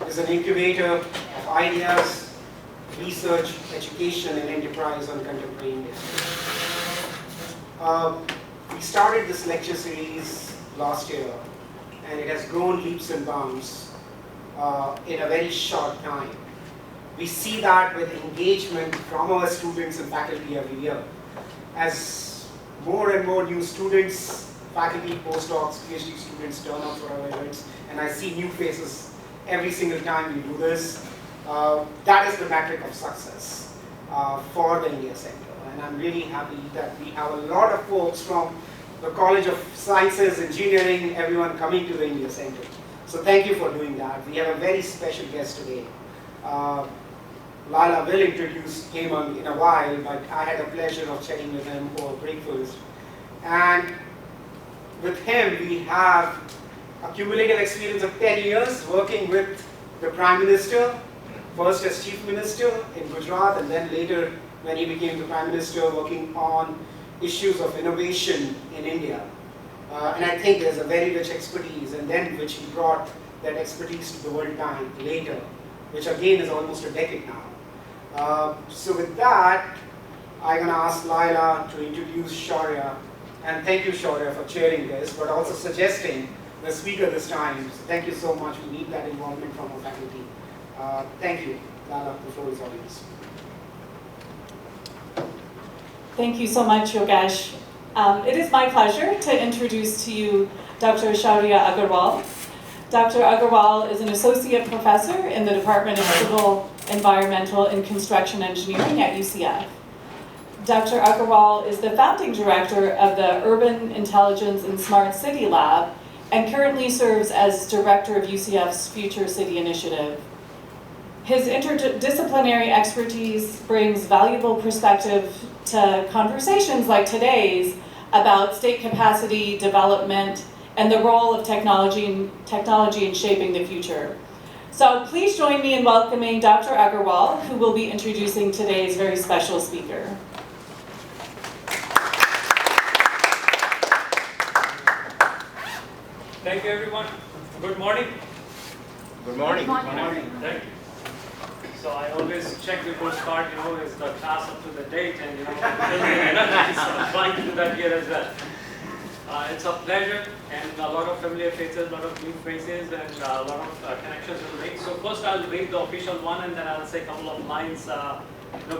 is an incubator of ideas, research, education, and enterprise on contemporary India. We started this lecture series last year, and it has grown leaps and bounds in a very short time. We see that with engagement from our students and faculty every year. As more and more new students, faculty, postdocs, PhD students turn up for our events, and I see new faces every single time we do this, that is the metric of success for the India Center. And I'm really happy that we have a lot of folks from the College of Sciences, Engineering, everyone coming to the India Center. So thank you for doing that. We have a very special guest today. Lala will introduce him in a while, but I had a pleasure of chatting with him for breakfast. And with him, we have a cumulative experience of 10 years working with the Prime Minister, first as Chief Minister in Gujarat, and then later when he became the Prime Minister, working on issues of innovation in India. And I think there's a very rich expertise, and then which he brought that expertise to the World Bank later, which again is almost a decade now. So with that, I'm going to ask Laila to introduce Shaurya. And thank you, Shaurya, for chairing this, but also suggesting the speaker this time. So thank you so much. We need that involvement from our faculty. Thank you. Laila, the floor is all yours. Thank you so much, Yogesh. It is my pleasure to introduce to you Dr. Shaurya Agarwal. Dr. Agarwal is an associate professor in the Department of Civil, Environmental, and Construction Engineering at UCF. Dr. Agarwal is the founding director of the Urban Intelligence and Smart City Lab and currently serves as director of UCF's Future City Initiative. His interdisciplinary expertise brings valuable perspective to conversations like today's about state capacity development and the role of technology in shaping the future. So please join me in welcoming Dr. Agarwal, who will be introducing today's very special speaker. Thank you, everyone. Good morning. Good morning. Good morning. Thank you. So I always check before start, is the class up to the date, and so I'm trying to do that here as well. It's a pleasure, and a lot of familiar faces, a lot of new faces, and a lot of connections will make. So first I'll read the official one, and then I'll say a couple of lines,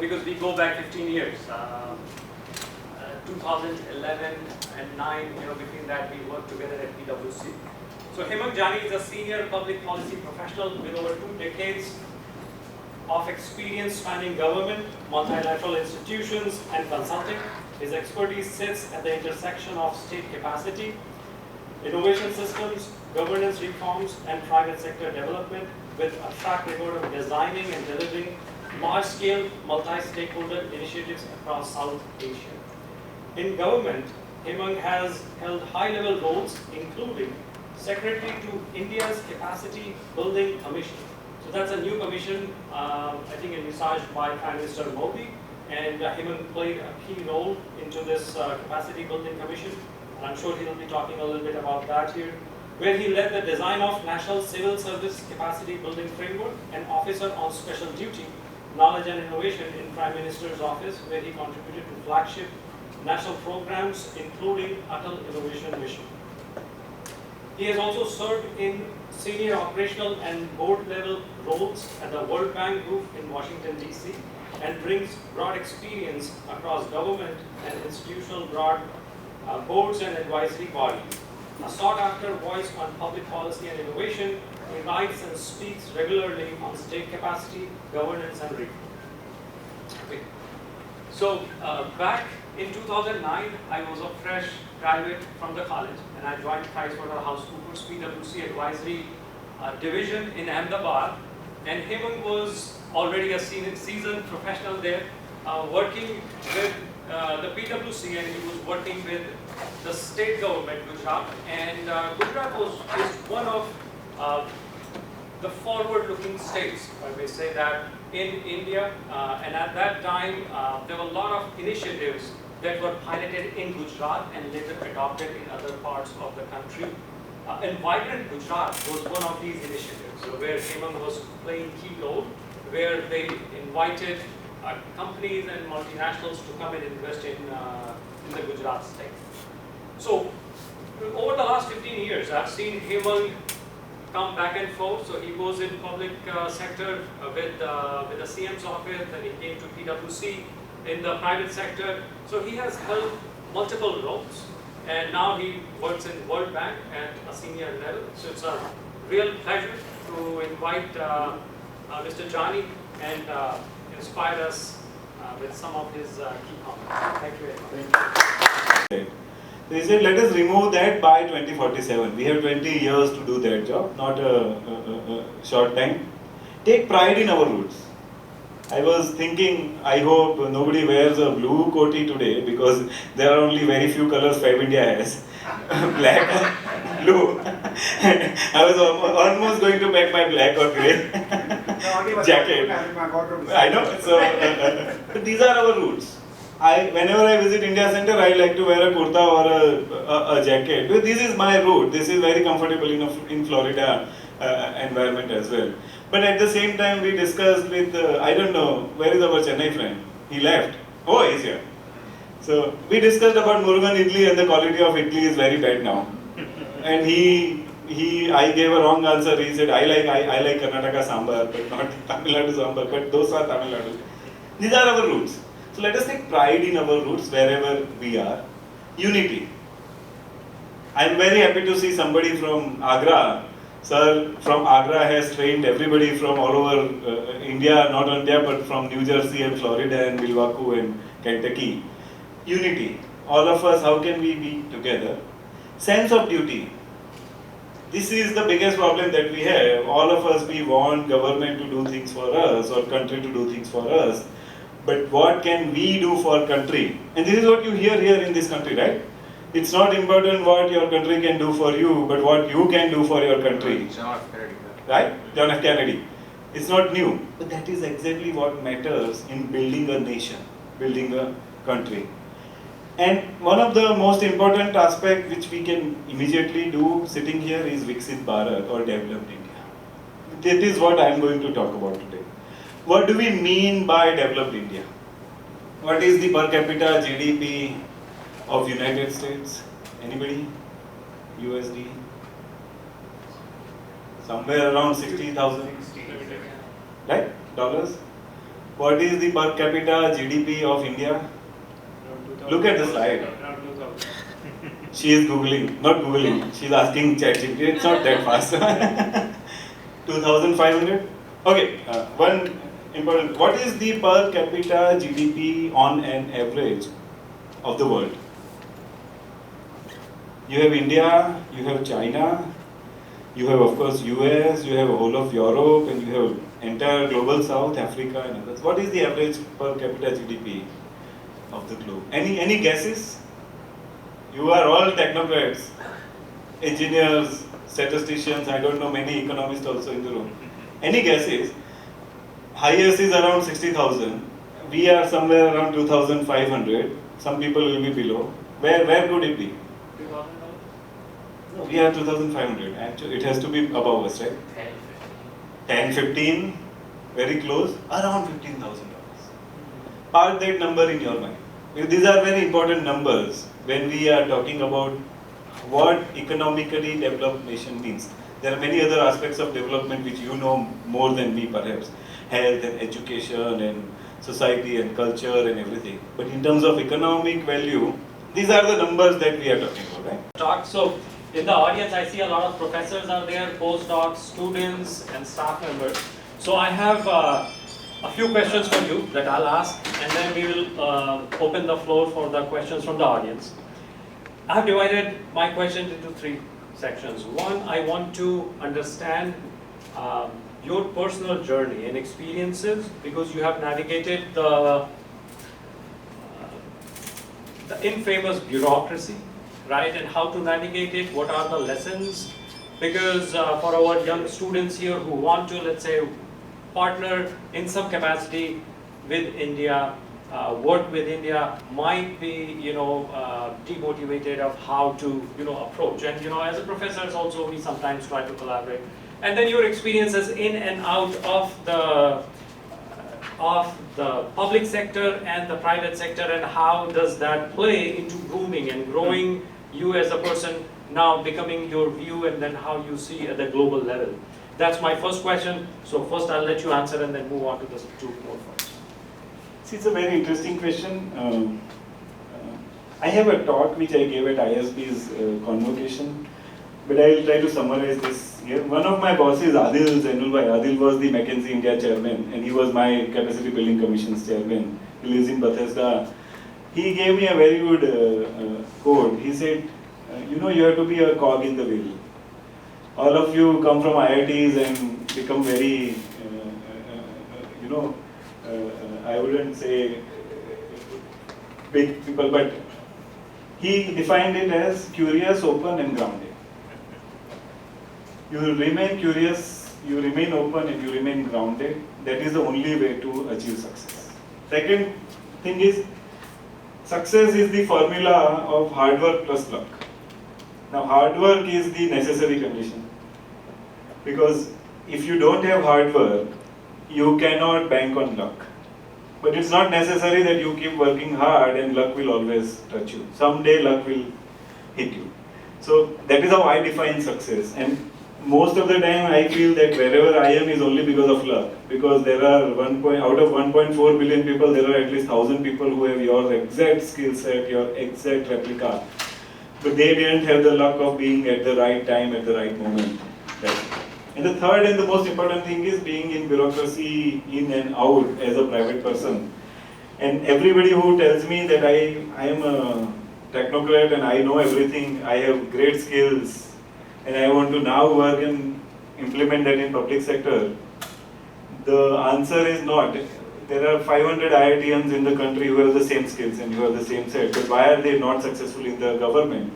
because we go back 15 years. 2011 and 9, between that we worked together at PwC. So Hemang Jani is a senior public policy professional with over 2 decades of experience spanning government, multilateral institutions, and consulting. His expertise sits at the intersection of state capacity, innovation systems, governance reforms, and private sector development, with a track record of designing and delivering large-scale, multi-stakeholder initiatives across South Asia. In government, Hemang has held high-level roles, including Secretary to India's Capacity Building Commission. So that's a new commission, I think envisaged by Prime Minister Modi, and Hemang played a key role into this Capacity Building Commission, and I'm sure he'll be talking a little bit about that here, where he led the design of National Civil Service Capacity Building Framework and Officer on Special Duty, Knowledge and Innovation in Prime Minister's Office, where he contributed to flagship national programs, including Atal Innovation Mission. He has also served in senior operational and board-level roles at the World Bank Group in Washington, D.C., and brings broad experience across government and institutional boards and advisory bodies. A sought-after voice on public policy and innovation, he writes and speaks regularly on state capacity, governance, and reform. Okay. So back in 2009, I was a fresh graduate from the college, and I joined PricewaterhouseCoopers PwC Advisory Division in Ahmedabad. And Hemang was already a seasoned professional there, working with the PwC, and he was working with the state government, Gujarat. And Gujarat is one of the forward-looking states, I may say that, in India. And at that time, there were a lot of initiatives that were piloted in Gujarat and later adopted in other parts of the country. And Vibrant Gujarat was one of these initiatives where Hemang was playing key role, where they invited companies and multinationals to come and invest in the Gujarat state. So over the last 15 years, I've seen Hemang come back and forth. So he was in public sector with the CM's office, and he came to PwC in the private sector. So he has held multiple roles, and now he works in World Bank at a senior level. So it's a real pleasure to invite Mr. Jani and inspire us with some of his key comments. Thank you very much. They said, let us remove that by 2047. We have 20 years to do that job, not a short time. Take pride in our roots. I was thinking, I hope nobody wears a blue koti today, because there are only very few colors Fab India has. Black or blue. I was almost going to pack my black or grey jacket. I know. So, but these are our roots. Whenever I visit India Center, I like to wear a kurta or a jacket. This is my route. This is very comfortable in Florida environment as well. But at the same time, we discussed with, I don't know, where is our Chennai friend? He left. Oh, he's here. So we discussed about Murugan idli, and the quality of idli is very bad now. And I gave a wrong answer. He said, I like Karnataka sambar, but not Tamil Nadu sambar, but those are Tamil Nadu. These are our roots. So let us take pride in our roots wherever we are. Unity. I am very happy to see somebody from Agra. Sir from Agra has trained everybody from all over India, not India, but from New Jersey and Florida and Milwaukee and Kentucky. Unity. All of us, how can we be together? Sense of duty. This is the biggest problem that we have. All of us, we want government to do things for us or country to do things for us. But what can we do for country? And this is what you hear here in this country, right? It's not important what your country can do for you, but what you can do for your country. John F. Kennedy. Right? John F. Kennedy. It's not new. But that is exactly what matters in building a nation, building a country. And one of the most important aspects which we can immediately do sitting here is Viksit Bharat or Developed India. That is what I am going to talk about today. What do we mean by Developed India? What is the per capita GDP of United States? Anybody? USD? Somewhere around 60,000. Right? Dollars? What is the per capita GDP of India? Look at the slide. She is Googling, not Googling, she is asking ChatGPT, it's not that fast. 2,500? Okay, one important, what is the per capita GDP on an average of the world? You have India, you have China, you have of course US, you have whole of Europe, and you have entire global South, Africa and others. What is the average per capita GDP of the globe? Any guesses? You are all technocrats, engineers, statisticians, I don't know, many economists also in the room. Any guesses? Highest is around 60,000. We are somewhere around 2,500. Some people will be below. Where could it be? No, we are 2,500. Actually, it has to be above us, right? 10, 15, very close, around $15,000. Park that number in your mind. These are very important numbers when we are talking about what economically developed nation means. There are many other aspects of development which you know more than me perhaps. Health and education and society and culture and everything. But in terms of economic value, these are the numbers that we are talking about, right? So in the audience, I see a lot of professors are there, postdocs, students, and staff members. So I have a few questions for you that I'll ask, and then we will open the floor for the questions from the audience. I have divided my questions into three sections. One, I want to understand your personal journey and experiences, because you have navigated the infamous bureaucracy, right? And how to navigate it, what are the lessons? Because for our young students here who want to, let's say, partner in some capacity with India, work with India might be, demotivated of how to, approach. And, as a professors also, we sometimes try to collaborate. And then your experiences in and out of the public sector and the private sector, and how does that play into grooming and growing you as a person, now becoming your view, and then how you see at the global level. That's my first question. So first I'll let you answer and then move on to the two more points. See, it's a very interesting question. I have a talk which I gave at ISB's convocation, but I'll try to summarize this here. One of my bosses, Adil Zainulbhai, Adil was the McKinsey India chairman, and he was my Capacity Building Commission's chairman. He lives in Bethesda. He gave me a very good quote. He said, you have to be a cog in the wheel. All of you come from IITs and become very, I wouldn't say big people, but he defined it as curious, open and grounded. You remain curious, you remain open and you remain grounded. That is the only way to achieve success. Second thing is, success is the formula of hard work plus luck. Now, hard work is the necessary condition, because if you don't have hard work, you cannot bank on luck. But it's not necessary that you keep working hard and luck will always touch you. Someday luck will hit you. So that is how I define success. And most of the time I feel that wherever I am is only because of luck. Because there are out of 1.4 billion people, there are at least 1,000 people who have your exact skill set, your exact replica. But they didn't have the luck of being at the right time, at the right moment. And the third and the most important thing is being in bureaucracy, in and out as a private person. And everybody who tells me that I am a technocrat and I know everything, I have great skills, and I want to now work and implement that in public sector, the answer is not. There are 500 IITians in the country who have the same skills and who have the same set, but why are they not successful in the government?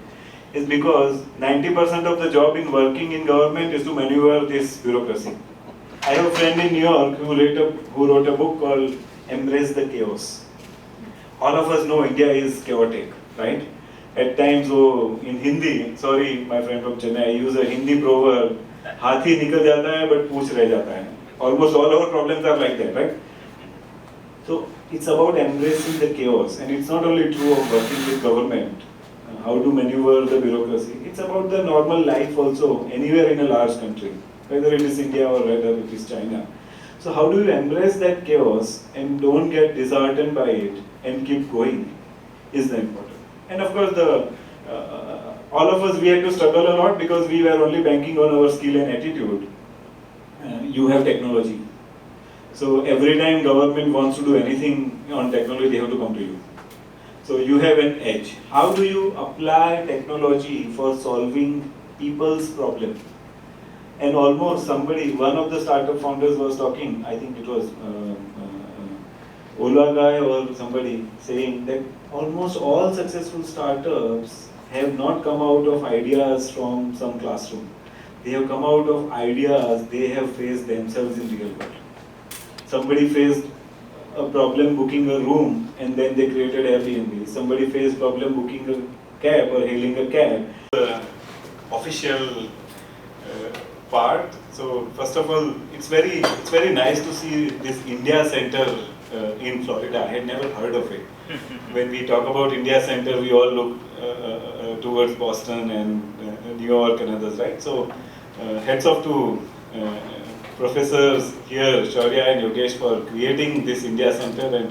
Is because 90% of the job in working in government is to maneuver this bureaucracy. I have a friend in New York who wrote a book called Embrace the Chaos. All of us know India is chaotic, right? At times, in Hindi, sorry my friend from Chennai, I use a Hindi proverb, हाथी निकल जाता है but पूंछ रह जाता है. Almost all our problems are like that, right? So it's about embracing the chaos, and it's not only true of working with government, how to maneuver the bureaucracy. It's about the normal life also, anywhere in a large country, whether it is India or whether it is China. So how do you embrace that chaos and don't get disheartened by it and keep going is the important. And of course, all of us, we had to struggle a lot because we were only banking on our skill and attitude. You have technology. So every time government wants to do anything on technology, they have to come to you. So you have an edge. How do you apply technology for solving people's problem? And almost one of the startup founders was talking, I think it was Ola guy or somebody, saying that almost all successful startups have not come out of ideas from some classroom. They have come out of ideas they have faced themselves in real world. Somebody faced a problem booking a room and then they created Airbnb. Somebody faced problem booking a cab or hailing a cab. The official part. So first of all, it's very nice to see this India Center in Florida. I had never heard of it. When we talk about India Center, we all look towards Boston and New York and others, right? So heads off to professors here, Shaurya and Yogesh, for creating this India Center.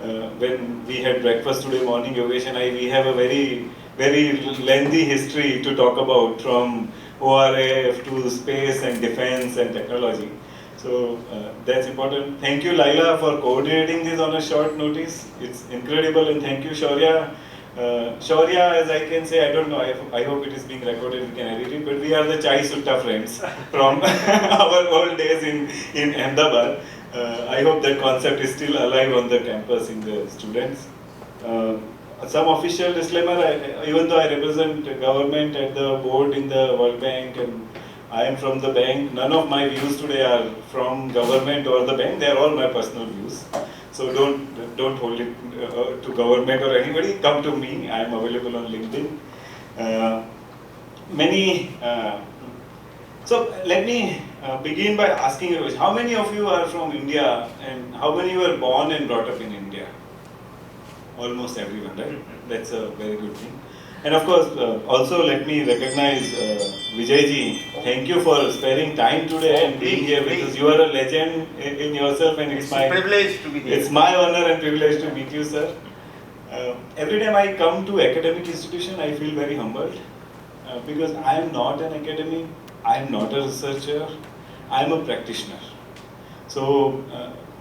And when we had breakfast today morning, Yogesh and I, we have a very lengthy history to talk about, from ORF to space and defense and technology. So that's important. Thank you, Laila, for coordinating this on a short notice. It's incredible, and thank you, Shaurya. Shaurya, as I can say, I don't know, I hope it is being recorded, we can edit it, but we are the Chai Sutta friends from our old days in Ahmedabad. I hope that concept is still alive on the campus in the students. Some official disclaimer, even though I represent government at the board in the World Bank and I am from the bank, none of my views today are from government or the bank, they are all my personal views. So don't hold it to government or anybody. Come to me. I am available on LinkedIn. So let me begin by asking you, how many of you are from India and how many were born and brought up in India? Almost everyone, right? That's a very good thing. And of course, also let me recognize Vijayji. Thank you for sparing time today and being here because you are a legend in yourself, and it's my privilege to be here. It's my honor and privilege to meet you, sir. Every time I come to academic institution, I feel very humbled because I am not an academic, I am not a researcher, I am a practitioner. So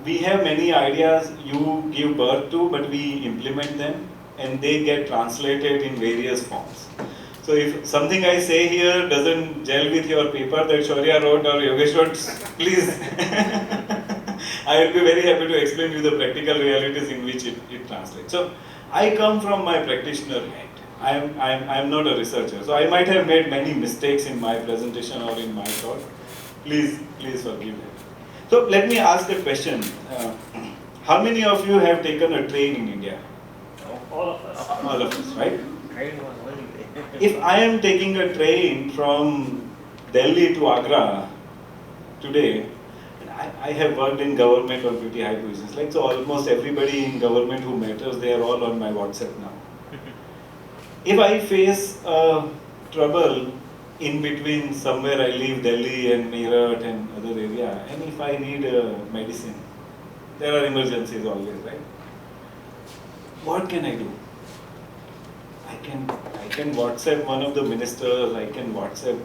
we have many ideas you give birth to, but we implement them and they get translated in various forms. So if something I say here doesn't gel with your paper that Shaurya wrote or Yogesh wrote, please, I will be very happy to explain to you the practical realities in which it translates. So I come from my practitioner head. I am not a researcher. So I might have made many mistakes in my presentation or in my thought. Please forgive me. So let me ask a question. How many of you have taken a train in India? All of us. All of us, right? Train was only there. If I am taking a train from Delhi to Agra today, and I have worked in government on pretty high positions, like so almost everybody in government who matters, they are all on my WhatsApp now. If I face trouble in between somewhere I leave Delhi and Meerut and other area, and if I need medicine, there are emergencies always, right? What can I do? I can WhatsApp one of the ministers, I can WhatsApp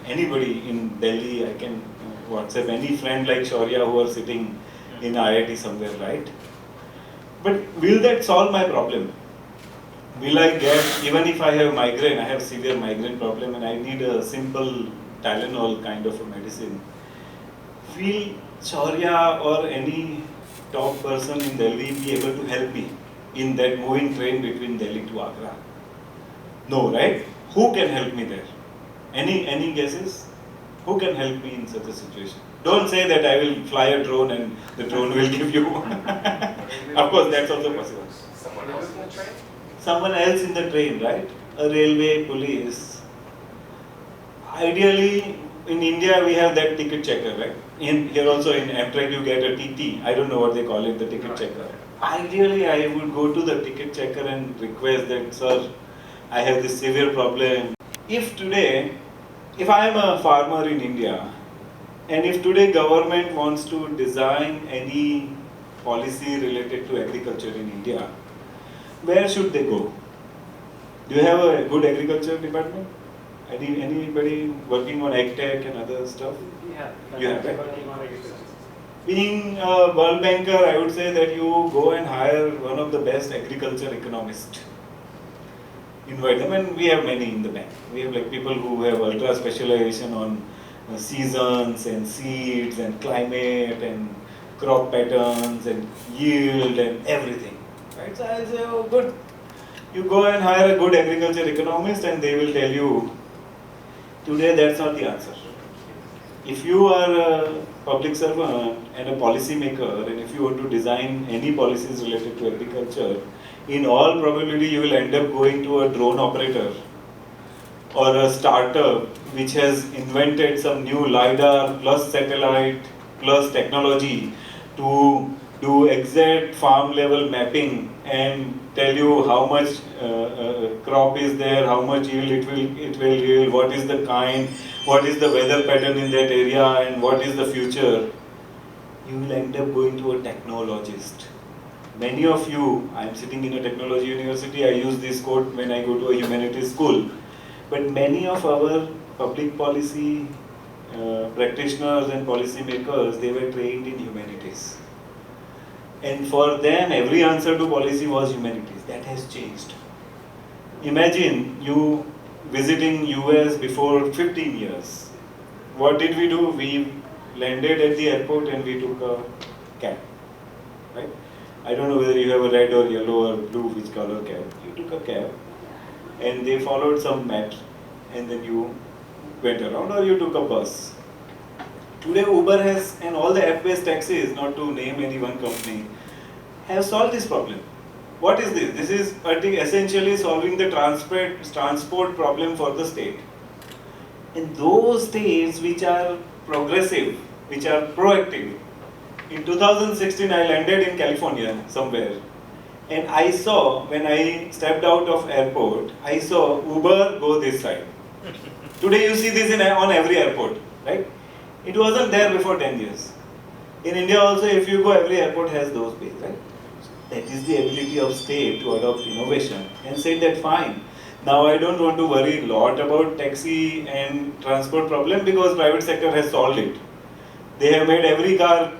anybody in Delhi, I can WhatsApp any friend like Shaurya who are sitting in IIT somewhere, right? But will that solve my problem? Will I get, even if I have migraine, I have severe migraine problem and I need a simple Tylenol kind of a medicine, will Shaurya or any top person in Delhi be able to help me in that moving train between Delhi to Agra? No, right? Who can help me there? Any guesses? Who can help me in such a situation? Don't say that I will fly a drone and the drone will give you. Of course, that's also possible. Someone else in the train? Someone else in the train, right? A railway police. Ideally, in India we have that ticket checker, right? Here also in Amtrak you get a TT. I don't know what they call it, the ticket checker. Ideally, I would go to the ticket checker and request that, sir, I have this severe problem. If I am a farmer in India, and if today government wants to design any policy related to agriculture in India, where should they go? Do you have a good agriculture department? Anybody working on ag tech and other stuff? Yeah. You have, right? Being a world banker, I would say that you go and hire one of the best agriculture economists. Invite them, and we have many in the bank. We have like people who have ultra specialization on seasons and seeds and climate and crop patterns and yield and everything. Right? So I'll say, oh good. You go and hire a good agriculture economist and they will tell you, today that's not the answer. If you are a public servant and a policy maker, and if you want to design any policies related to agriculture, in all probability you will end up going to a drone operator or a startup which has invented some new LiDAR plus satellite plus technology to do exact farm level mapping and tell you how much crop is there, how much yield it will yield, what is the kind, what is the weather pattern in that area, and what is the future. You will end up going to a technologist. Many of you, I am sitting in a technology university, I use this quote when I go to a humanities school, but many of our public policy practitioners and policy makers, they were trained in humanities. And for them, every answer to policy was humanities. That has changed. Imagine you visiting US before 15 years. What did we do? We landed at the airport and we took a cab. Right? I don't know whether you have a red or yellow or blue, which color cab. You took a cab and they followed some maps and then you went around, or you took a bus. Today Uber has, and all the app-based taxis, not to name any one company, have solved this problem. What is this? This is, I think, essentially solving the transport problem for the state. In those states which are progressive, which are proactive, in 2016 I landed in California somewhere, and I saw, when I stepped out of airport, I saw Uber go this side. Today you see this on every airport, right? It wasn't there before 10 years. In India also, if you go, every airport has those ways, right? That is the ability of state to adopt innovation and say that fine. Now I don't want to worry a lot about taxi and transport problem because private sector has solved it. They have made every car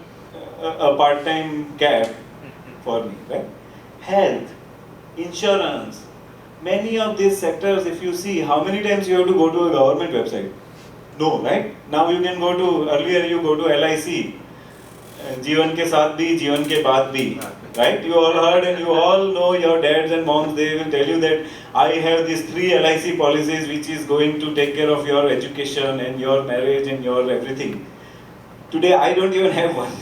a part-time cab for me, right? Health, insurance, many of these sectors, if you see, how many times you have to go to a government website? No, right? Now you can go to, earlier you go to LIC, जीवन के साथ भी, जीवन के बाद भी, right? You all heard and you all know, your dads and moms, they will tell you that I have these 3 LIC policies which is going to take care of your education and your marriage and your everything. Today I don't even have one.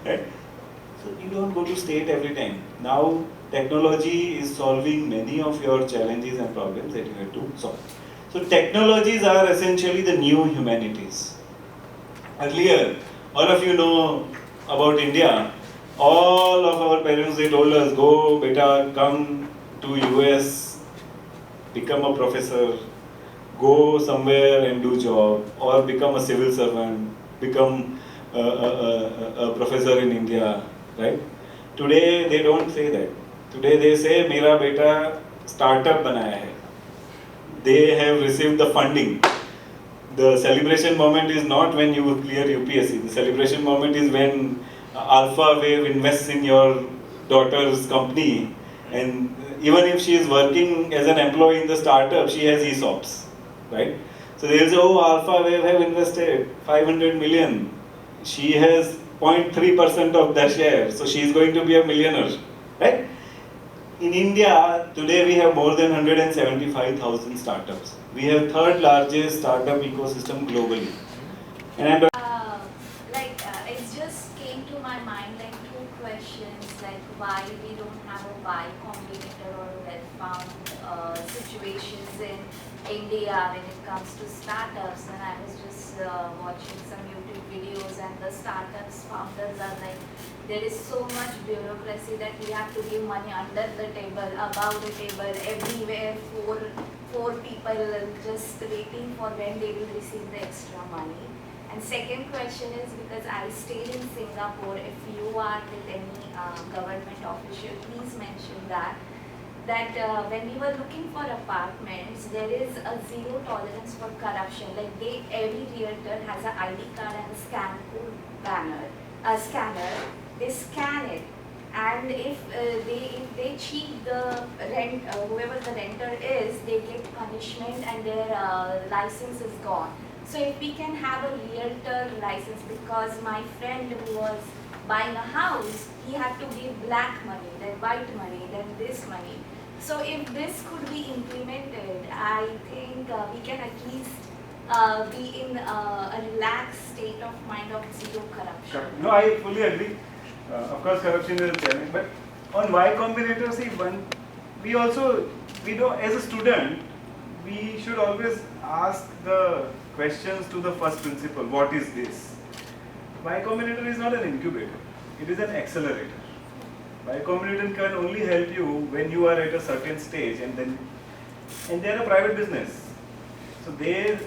Right? So you don't go to state every time. Now technology is solving many of your challenges and problems that you have to solve. So technologies are essentially the new humanities. Earlier, all of you know about India. All of our parents, they told us, go beta, come to US, become a professor, go somewhere and do job, or become a civil servant, become a professor in India, right? Today they don't say that. Today they say, मेरा बेटा startup बनाया है. They have received the funding. The celebration moment is not when you clear UPSC. The celebration moment is when Alpha Wave invests in your daughter's company, and even if she is working as an employee in the startup, she has ESOPs, right? So they'll say, oh, Alpha Wave have invested 500 million. She has 0.3% of their share, so she is going to be a millionaire, right? In India, today we have more than 175,000 startups. We have third largest startup ecosystem globally. And I'm it just came to my mind like 2 questions, like why we don't have a Y Combinator or well-found situations in India when it comes to startups. And I was just watching some YouTube videos, and the startups founders are like, there is so much bureaucracy that we have to give money under the table, above the table, everywhere, four people just waiting for when they will receive the extra money. And second question is, because I stayed in Singapore, if you are with any government official, please mention that when we were looking for apartments, there is a zero tolerance for corruption. Like every realtor has an ID card and a scan code scanner. They scan it, and if they cheat the rent, whoever the renter is, they get punishment and their license is gone. So if we can have a realtor license, because my friend who was buying a house, he had to give black money, then white money, then this money. So if this could be implemented, I think we can at least be in a relaxed state of mind of zero corruption. No, I fully agree. Of course, corruption is a challenge, but on Y Combinator, see, we know, as a student, we should always ask the questions to the first principle. What is this? Y Combinator is not an incubator. It is an accelerator. Y Combinator can only help you when you are at a certain stage, and they are a private business. So it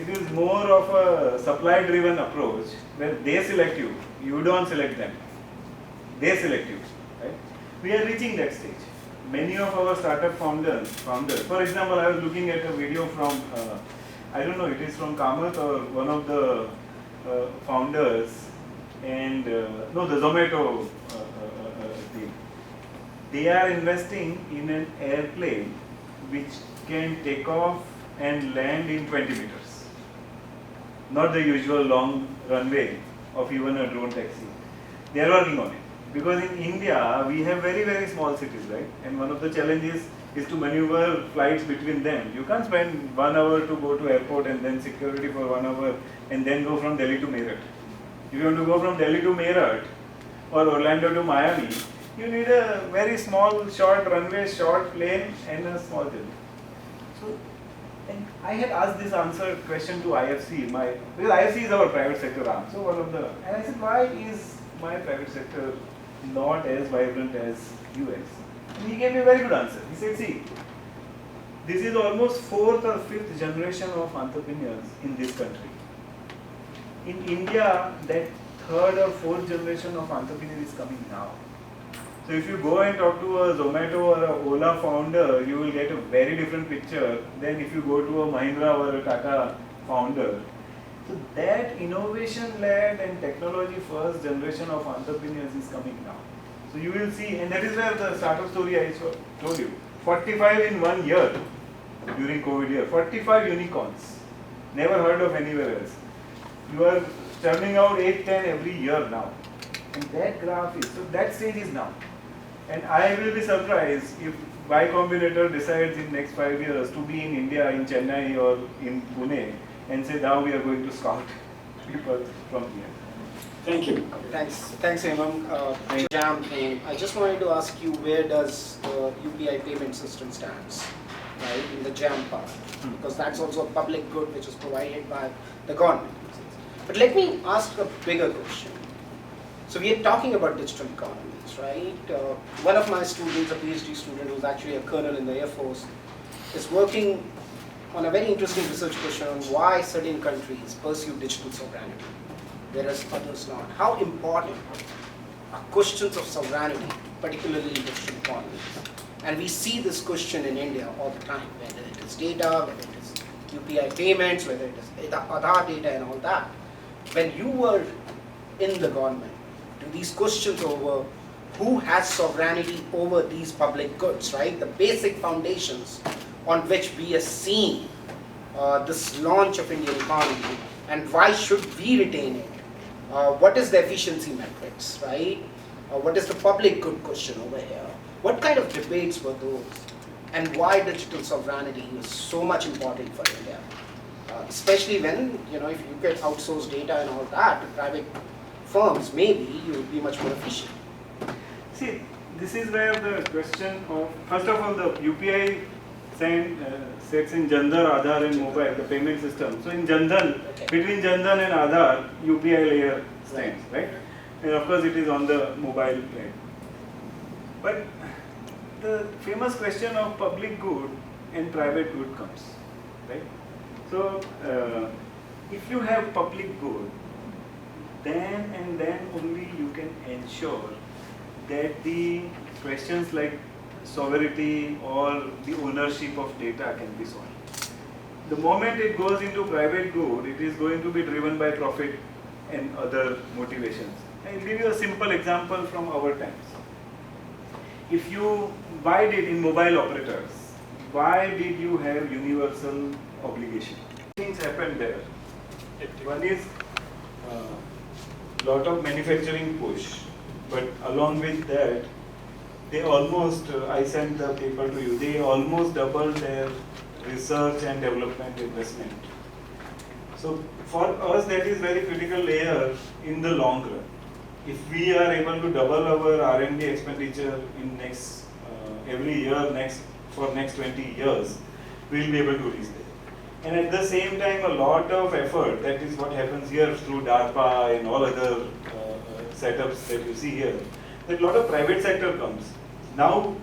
is more of a supply-driven approach where they select you. You don't select them. They select you. Right? We are reaching that stage. Many of our startup founders. For example, I was looking at a video from, I don't know, it is from Kamath or one of the founders, and no, the Zomato team. They are investing in an airplane which can take off and land in 20 meters. Not the usual long runway of even a drone taxi. They are working on it. Because in India, we have very, very small cities, right? And one of the challenges is to maneuver flights between them. You can't spend 1 hour to go to airport and then security for 1 hour and then go from Delhi to Meerut. If you want to go from Delhi to Meerut, or Orlando to Miami, you need a very small, short runway, short plane, and a small jet. So, and I had asked this question to IFC, because IFC is our private sector arm. So and I said, why is my private sector not as vibrant as US? And he gave me a very good answer. He said, see, this is almost 4th or 5th generation of entrepreneurs in this country. In India, that 3rd or 4th generation of entrepreneurs is coming now. So if you go and talk to a Zomato or a Ola founder, you will get a very different picture than if you go to a Mahindra or a Tata founder. So that innovation-led and technology-first generation of entrepreneurs is coming now. So you will see, and that is where the startup story I told you. 45 in 1 year during COVID year, 45 unicorns. Never heard of anywhere else. You are churning out 8-10 every year now. And that graph is, so that stage is now. And I will be surprised if Y Combinator decides in next 5 years to be in India, in Chennai or in Pune and say now we are going to scout people from here. Thank you. Thanks, Hemam. Jam thing. I just wanted to ask you, where does the UPI payment system stands, right, in the Jam part? Because that's also a public good which is provided by the government. But let me ask a bigger question. So we are talking about digital economies, right? One of my students, a PhD student who's actually a colonel in the Air Force, is working on a very interesting research question on why certain countries pursue digital sovereignty, whereas others not. How important are questions of sovereignty, particularly in digital economies? And we see this question in India all the time, whether it is data, whether it is UPI payments, whether it is Aadhaar data and all that. When you were in the government, do these questions over who has sovereignty over these public goods, right? The basic foundations on which we are seeing this launch of Indian economy, and why should we retain it? What is the efficiency metrics, right? What is the public good question over here? What kind of debates were those? And why digital sovereignty is so much important for India? Especially when, if you get outsourced data and all that to private firms, maybe you will be much more efficient. See, this is where the question of, first of all, the UPI sets in Jandhar, Aadhaar and mobile, the payment system. So in Jandhan, between Jandhan and Aadhaar, UPI layer stands, right? And of course it is on the mobile plane. But the famous question of public good and private good comes, right? So if you have public good, then and then only you can ensure that the questions like sovereignty or the ownership of data can be solved. The moment it goes into private good, it is going to be driven by profit and other motivations. I'll give you a simple example from our times. If you, why did in mobile operators, why did you have universal obligation? Things happened there. One is lot of manufacturing push, but along with that, they almost, I sent the paper to you, they almost doubled their research and development investment. So for us, that is very critical layer in the long run. If we are able to double our R&D expenditure in every year for next 20 years, we will be able to reach there. And at the same time, a lot of effort, that is what happens here through DARPA and all other setups that you see here, that a lot of private sector comes. Now,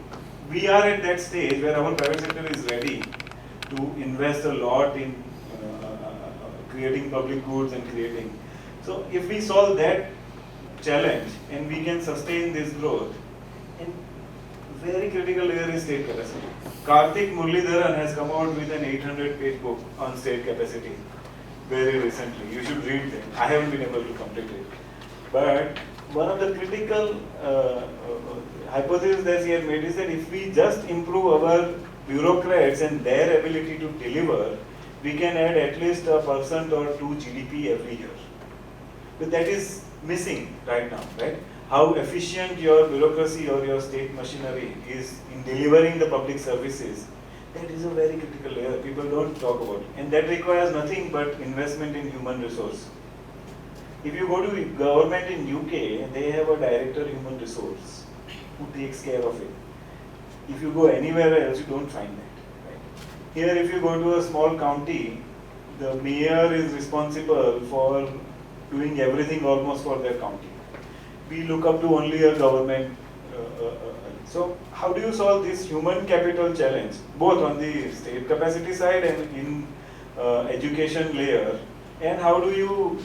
we are at that stage where our private sector is ready to invest a lot in creating public goods and creating. So if we solve that challenge and we can sustain this growth, and very critical layer is state capacity. Karthik Muralidharan has come out with an 800-page book on state capacity very recently. You should read them. I haven't been able to complete it. But one of the critical hypotheses that he had made is that if we just improve our bureaucrats and their ability to deliver, we can add at least 1% or 2% GDP every year. But that is missing right now, right? How efficient your bureaucracy or your state machinery is in delivering the public services, that is a very critical layer. People don't talk about it. And that requires nothing but investment in human resource. If you go to government in UK, they have a director human resource who takes care of it. If you go anywhere else, you don't find that. Right? Here, if you go to a small county, the mayor is responsible for doing everything almost for their county. We look up to only a government. So how do you solve this human capital challenge, both on the state capacity side and in education layer? And how do you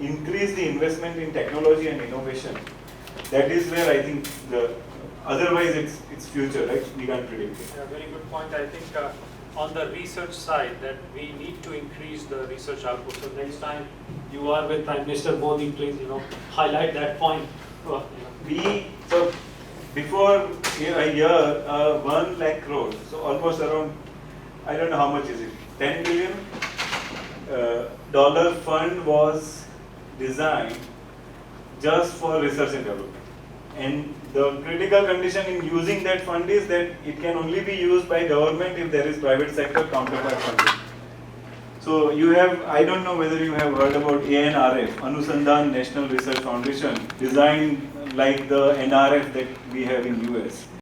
increase the investment in technology and innovation? That is where I think otherwise it's future, right? We can't predict it. Yeah, very good point. I think on the research side that we need to increase the research output. So next time you are with Prime Minister Modi, please highlight that point. So before a year, 1 lakh crore, so almost around, I don't know how much is it, 10 billion dollar fund was designed just for research and development. And the critical condition in using that fund is that it can only be used by government if there is private sector counterpart funding. So you have, I don't know whether you have heard about ANRF, Anusandhan National Research Foundation, designed like the NRF that we have in US.